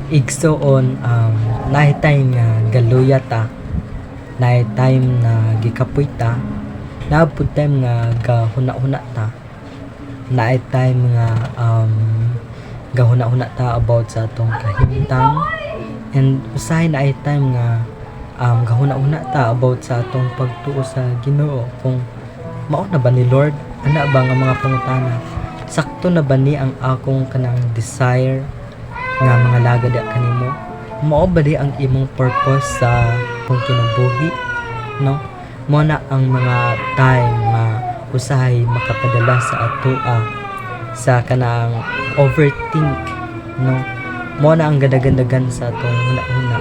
Igsoon naay time nga galuya ta, naay time na gikapoy ta, naapod time nga gahuna-huna ta, naay time nga gahuna-huna ta about sa atong kahimtang, and usahay naay time nga gahuna-huna ta about sa atong pagtuo sa Ginoo, kung mao na ba ni Lord, ana ba nga mga pangutana, sakto na ba ni ang akong kanang desire nga mga lagad kanimo, mao ba di ang imong purpose sa kung kinabuhi, no? Mo na ang mga time nga usahay makapadala sa atoa sa kanang overthink, no? Mo na ang gadagandagan sa atong huna-huna,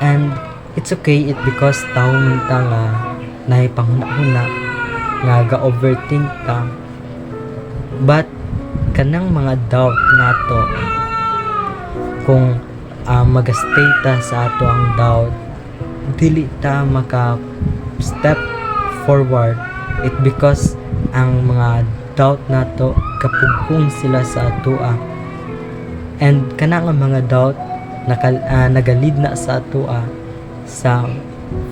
and it's okay it because tao man ta nga naay panghuna-huna nga ga-overthink ta, but kanang mga doubt nato, kung magastay ta sa ato ang doubt, dili ta maka step forward, it because ang mga doubt nato kapugkong sila sa atoa, and kanang mga doubt nagalid na sa atoa sa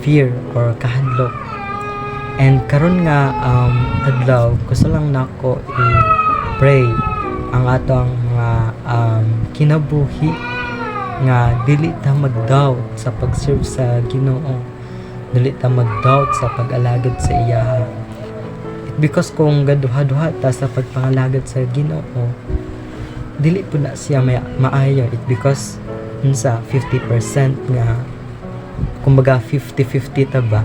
fear or kahadlok. And karon nga adlaw gusto lang nako i-pray ang atong mga kinabuhi nga dili ta mag-doubt sa pag-serve sa Ginoo, dili ta mag-doubt sa pag-alagad sa iya, because kung gaduha-duha ta sa pagpangalagad sa Ginoo, dili po na siya maayo, it because unsa 50% nga, kumbaga 50-50 ta ba,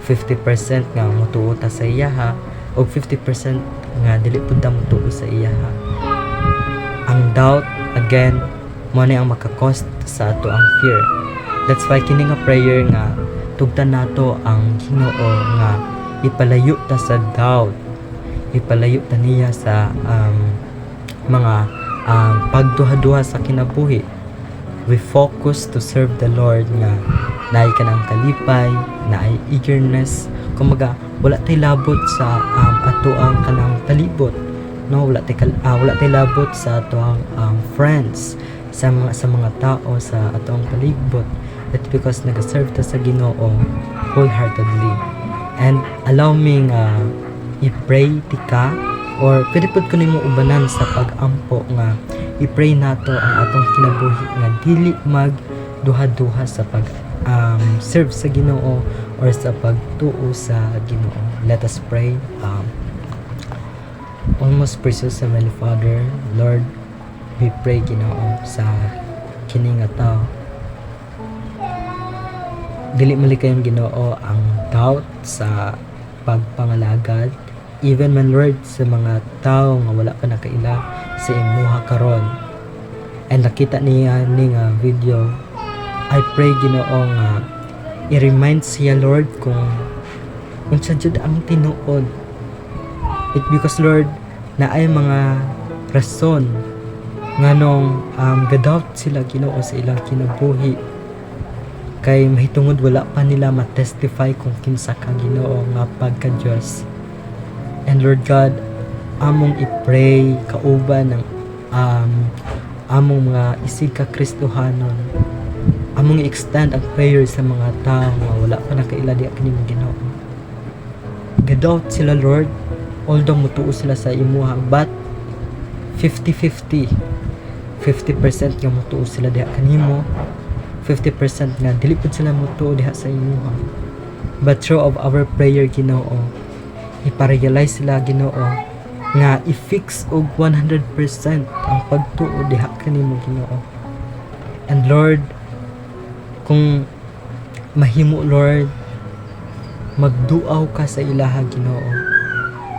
50% nga mutuo ta sa iya o 50% nga dili pud ta mutuo sa iya. Ang doubt again mo na ang maka-cost sa ato ang fear. That's why kini nga prayer nga tugtan nato ang Ginoo nga ipalayo ta sa doubt, ipalayo ta niya sa mga pagduha-duha sa kinabuhi. We focus to serve the Lord nga naay kanang kalipay, naay eagerness, kumaga wala tay labot sa ato ang kanang palibot, no? Wala tay labot sa ato ang friends, sa mga tao sa ato ang palibot. That's because nag-serve ta sa Ginoo wholeheartedly. And allow me nga i-pray tika, or pwede pud ko nimo ubanan sa pag-ampo nga i-pray nato ang atong kinabuhi nga dili mag duha-duha sa pag serve sa Ginoo or sa pagtuo sa Ginoo. Let us pray. Almost precious Heavenly Father, Lord, we pray Ginoo sa kini nga tao, dili malikayong Ginoo ang doubt sa pagpangalagad, even man Lord sa mga tao nga wala pa nakaila sa imuha karon, and nakita niya ni nga video. I pray Ginoo nga i-remind siya Lord kung unsa jud ang tinuod, it because Lord na ay mga rason nganong gadoubt sila Ginoo sa ilang kinabuhi, kay mahitungod wala pa nila ma-testify kung kinsa ka Ginoo nga pagka Dios. And Lord God, among i-pray kauban ng among mga isig ka Kristohanon, among i-extend ang prayer sa mga tao nga wala pa nakaila di kanimo Ginoo. Gadoubt sila Lord, although mutuo sila sa imuha, but 50-50 nga mutuo sila diha kanimo, 50% nga dili pud sila mutuo diha sa imuha. But through of our prayer Ginoo, iparealize sila Ginoo nga i-fix og 100% ang pagtuo diha kanimo Ginoo. And Lord, kung mahimo Lord, magduaw ka sa ilaha Ginoo,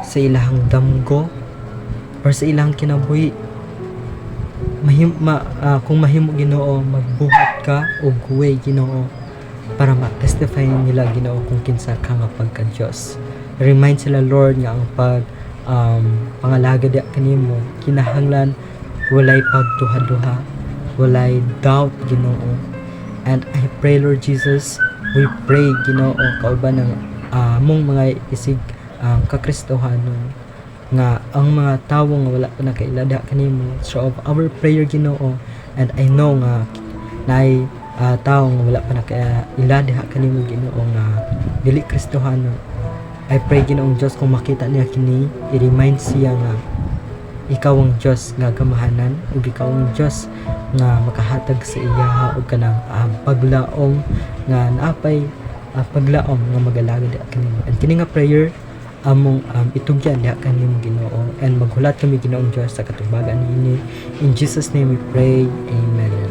sa ilahang damgo or sa ilahang kinabuhi, kung mahimo Ginoo, magbuhat ka og way Ginoo para ma-testify nila Ginoo kung kinsa ka nga pagka Dios. Remind sila Lord nga ang pangalagad kanimo kinahanglan walay pagduha-duha, walay doubt Ginoo. And I pray Lord Jesus, we pray Ginoo kauban ng among mga isig kakristohanon, nga ang mga tawo nga wala pa nakailada kanimo, through of our prayer Ginoo, and I know nga naay tao nga wala pa nakaila diha kanimo Ginoo nga dili Kristohano. I pray Ginoong Dios kung makita niya kini, i-remind siya nga ikaw ang Diyos nga gamahanan ug ikaw ang Diyos nga makahatag sa iya og kanang paglaom nga naapay paglaom nga magalagad diha kanimo. And kini nga prayer among itugyan diha kanimo Ginoo, and maghulat kami Ginoong Diyos sa katubagan niini. In Jesus name we pray, amen.